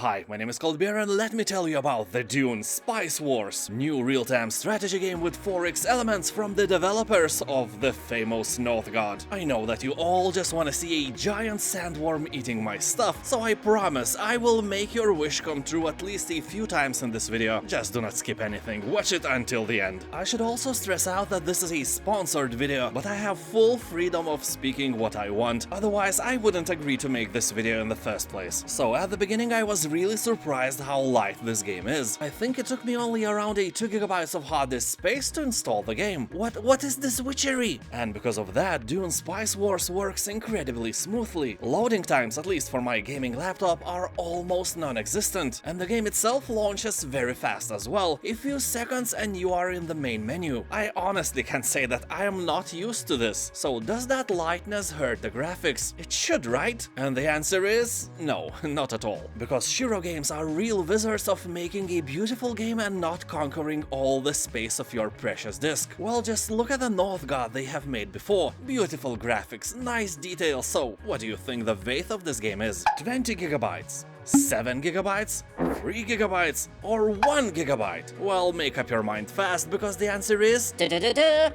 Hi, my name is ColdBeer and let me tell you about the Dune Spice Wars, new real-time strategy game with 4x elements from the developers of the famous North God. I know that you all just want to see a giant sandworm eating my stuff, so I promise I will make your wish come true at least a few times in this video. Just do not skip anything, watch it until the end. I should also stress out that this is a sponsored video, but I have full freedom of speaking what I want, otherwise I wouldn't agree to make this video in the first place. So at the beginning I was really surprised how light this game is. I think it took me only around 2 GB of hard disk space to install the game. What is this witchery? And because of that, Dune Spice Wars works incredibly smoothly. Loading times, at least for my gaming laptop, are almost non-existent, and the game itself launches very fast as well, a few seconds and you are in the main menu. I honestly can say that I am not used to this. So does that lightness hurt the graphics? It should, right? And the answer is no, not at all. Because Shiro games are real wizards of making a beautiful game and not conquering all the space of your precious disk. Well, just look at the North God they have made before. Beautiful graphics, nice details. So what do you think the weight of this game is? 20 GB? 7 GB? 3 GB? Or 1 GB? Well, make up your mind fast, because the answer is... 1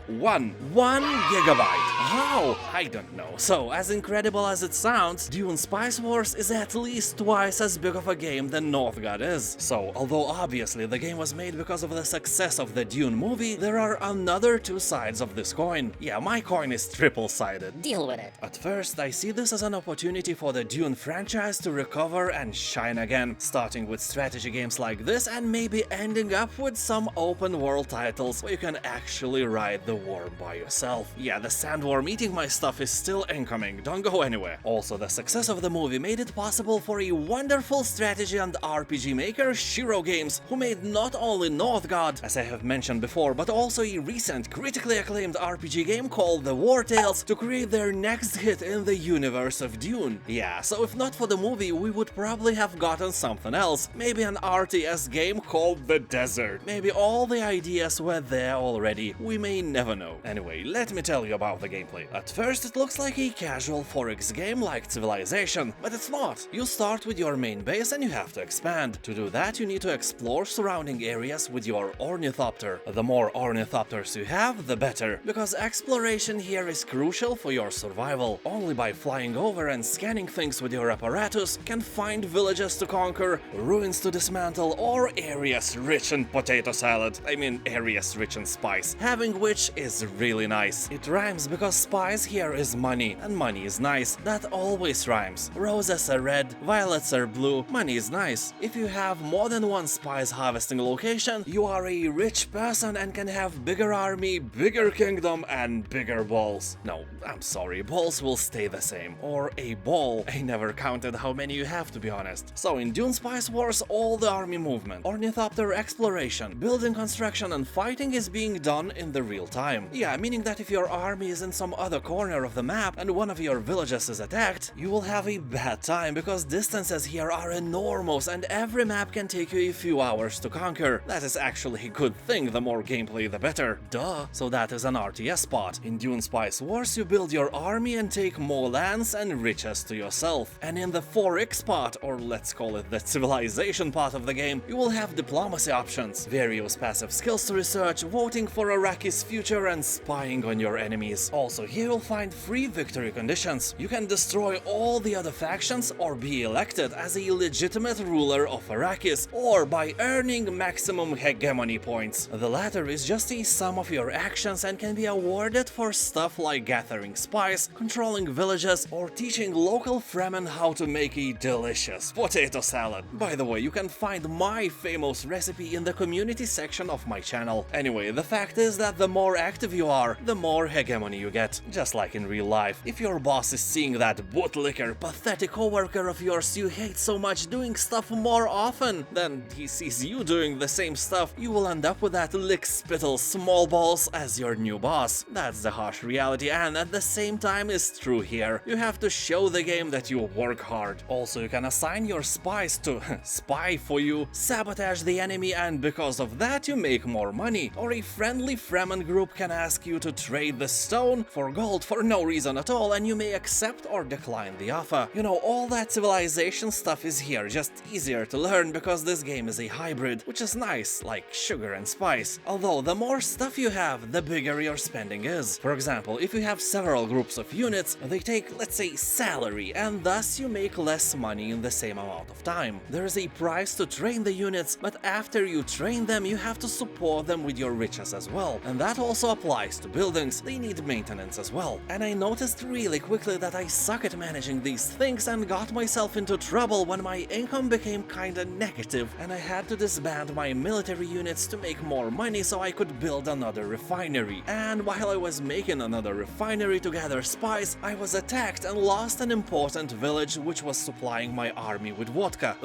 GB. How? I don't know. So, as incredible as it sounds, Dune Spice Wars is at least twice as big of a game than North God is. So, although obviously the game was made because of the success of the Dune movie, there are another two sides of this coin. Yeah, my coin is triple-sided. Deal with it. At first, I see this as an opportunity for the Dune franchise to recover and shine again, starting with strategy games like this and maybe ending up with some open world titles where you can actually ride the worm by yourself. Yeah, the sandworm eating my stuff is still incoming, don't go anywhere. Also, the success of the movie made it possible for a wonderful strategy and RPG maker, Shiro Games, who made not only North God, as I have mentioned before, but also a recent critically acclaimed RPG game called The War Tales to create their next hit in the universe of Dune. Yeah, so if not for the movie, we would probably have gotten something else, maybe an RTS game called The Desert. Maybe all the ideas were there already, we may never know. Anyway, let me tell you about the gameplay. At first it looks like a casual 4x game like Civilization, but it's not. You start with your main base and you have to expand. To do that you need to explore surrounding areas with your ornithopter. The more ornithopters you have, the better, because exploration here is crucial for your survival. Only by flying over and scanning things with your apparatus can find villages to conquer, ruins to dismantle, or areas rich in potato salad. I mean areas rich in spice, having which is really nice. It rhymes because spice here is money, and money is nice. That always rhymes. Roses are red, violets are blue, money is nice. If you have more than one spice harvesting location, you are a rich person and can have bigger army, bigger kingdom, and bigger balls. No, I'm sorry, balls will stay the same. Or a ball. I never counted how many you have, to be honest. So in Dune Spice Wars, all the army movement, ornithopter exploration, building construction, and fighting is being done in the real time. Yeah, meaning that if your army is in some other corner of the map and one of your villages is attacked, you will have a bad time because distances here are enormous and every map can take you a few hours to conquer. That is actually a good thing, the more gameplay the better. Duh. So that is an RTS spot. In Dune Spice Wars you build your army and take more lands and riches to yourself. And in the 4x part, or let's call it the civilization part of the game, you will have diplomacy options, various passive skills to research, voting for Iraqi's future and spying on your enemies. Also here you'll find free victory conditions. You can destroy all the other factions or be elected as a legitimate ruler of Arrakis, or by earning maximum hegemony points. The latter is just a sum of your actions and can be awarded for stuff like gathering spice, controlling villages, or teaching local Fremen how to make a delicious potato salad. By the way, you can find my famous recipe in the community section of my channel. Anyway, the fact is that the more active you are, the more hegemony you get. Just like in real life, if your boss is seeing that bootlicker, pathetic coworker of yours you hate so much doing stuff more often than he sees you doing the same stuff, you will end up with that lick-spittle small balls as your new boss. That's the harsh reality, and at the same time is true here. You have to show the game that you work hard. Also, you can assign assign your spies to spy for you, sabotage the enemy, and because of that you make more money. Or a friendly Fremen group can ask you to trade the stone for gold for no reason at all, and you may accept or decline the offer. You know, all that civilization stuff is here, just easier to learn because this game is a hybrid, which is nice, like sugar and spice. Although the more stuff you have, the bigger your spending is. For example, if you have several groups of units, they take, let's say, salary, and thus you make less money in the same amount of time. There is a price to train the units, but after you train them, you have to support them with your riches as well. And that also applies to buildings, they need maintenance as well. And I noticed really quickly that I suck at managing these things and got myself into trouble when my income became kinda negative, and I had to disband my military units to make more money so I could build another refinery. And while I was making another refinery to gather spies, I was attacked and lost an important village which was supplying my army with vodka.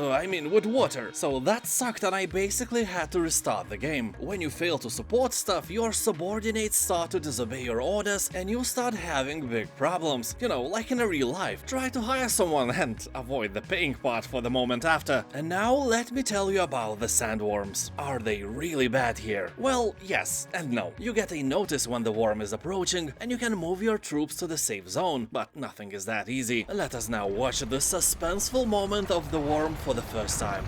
With water. So that sucked and I basically had to restart the game. When you fail to support stuff, your subordinates start to disobey your orders and you start having big problems. You know, like in a real life. Try to hire someone and avoid the paying part for the moment after. And now let me tell you about the sandworms. Are they really bad here? Well, yes and no. You get a notice when the worm is approaching and you can move your troops to the safe zone, but nothing is that easy. Let us now watch the suspenseful moment of the worm for the first time.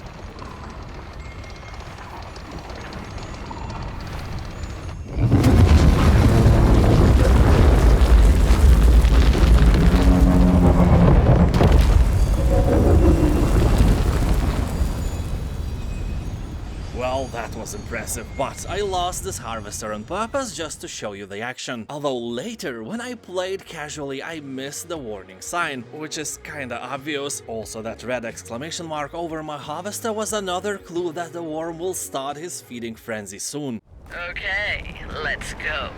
Well, that was impressive, but I lost this harvester on purpose just to show you the action. Although later, when I played casually, I missed the warning sign, which is kinda obvious. Also, that red exclamation mark over my harvester was another clue that the worm will start his feeding frenzy soon. Okay, let's go.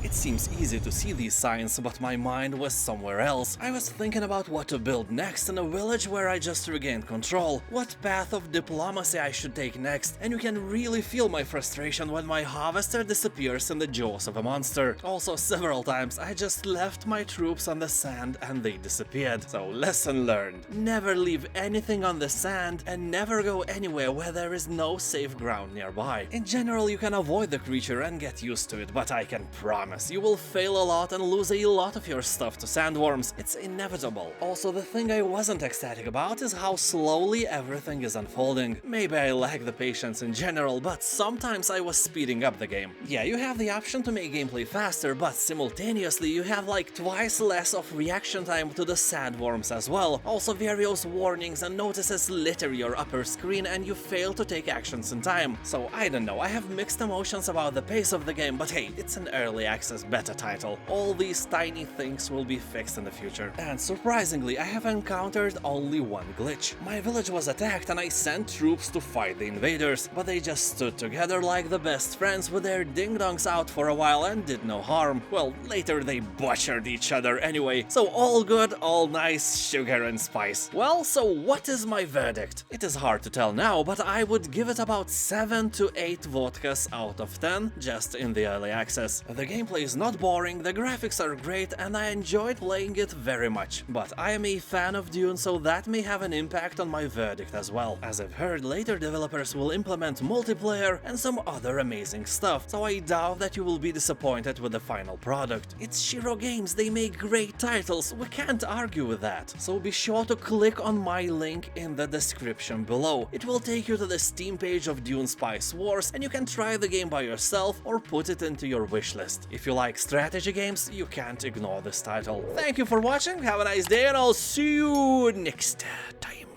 It seems easy to see these signs, but my mind was somewhere else. I was thinking about what to build next in a village where I just regained control, what path of diplomacy I should take next, and you can really feel my frustration when my harvester disappears in the jaws of a monster. Also, several times I just left my troops on the sand and they disappeared. So, lesson learned. Never leave anything on the sand and never go anywhere where there is no safe ground nearby. In general, you can avoid the creature and get used to it, but I can promise you will fail a lot and lose a lot of your stuff to sandworms. It's inevitable. Also, the thing I wasn't ecstatic about is how slowly everything is unfolding. Maybe I lack the patience in general, but sometimes I was speeding up the game. Yeah, you have the option to make gameplay faster, but simultaneously you have like twice less of reaction time to the sandworms as well. Also, various warnings and notices litter your upper screen and you fail to take actions in time. So I don't know, I have mixed emotions about the pace of the game, but hey, it's an early access beta title. All these tiny things will be fixed in the future. And surprisingly, I have encountered only one glitch. My village was attacked and I sent troops to fight the invaders, but they just stood together like the best friends with their ding-dongs out for a while and did no harm. Well, later they butchered each other anyway, so all good, all nice, sugar and spice. Well, so what is my verdict? It is hard to tell now, but I would give it about 7 to 8 vodkas out of 10 just in the early access. The gameplay is not boring, the graphics are great, and I enjoyed playing it very much. But I am a fan of Dune, so that may have an impact on my verdict as well. As I've heard, later developers will implement multiplayer and some other amazing stuff, so I doubt that you will be disappointed with the final product. It's Shiro Games, they make great titles, we can't argue with that. So be sure to click on my link in the description below. It will take you to the Steam page of Dune Spice Wars, and you can try the game by yourself or put it into your wishlist. If you like strategy games, you can't ignore this title. Thank you for watching, have a nice day, and I'll see you next time.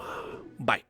Bye.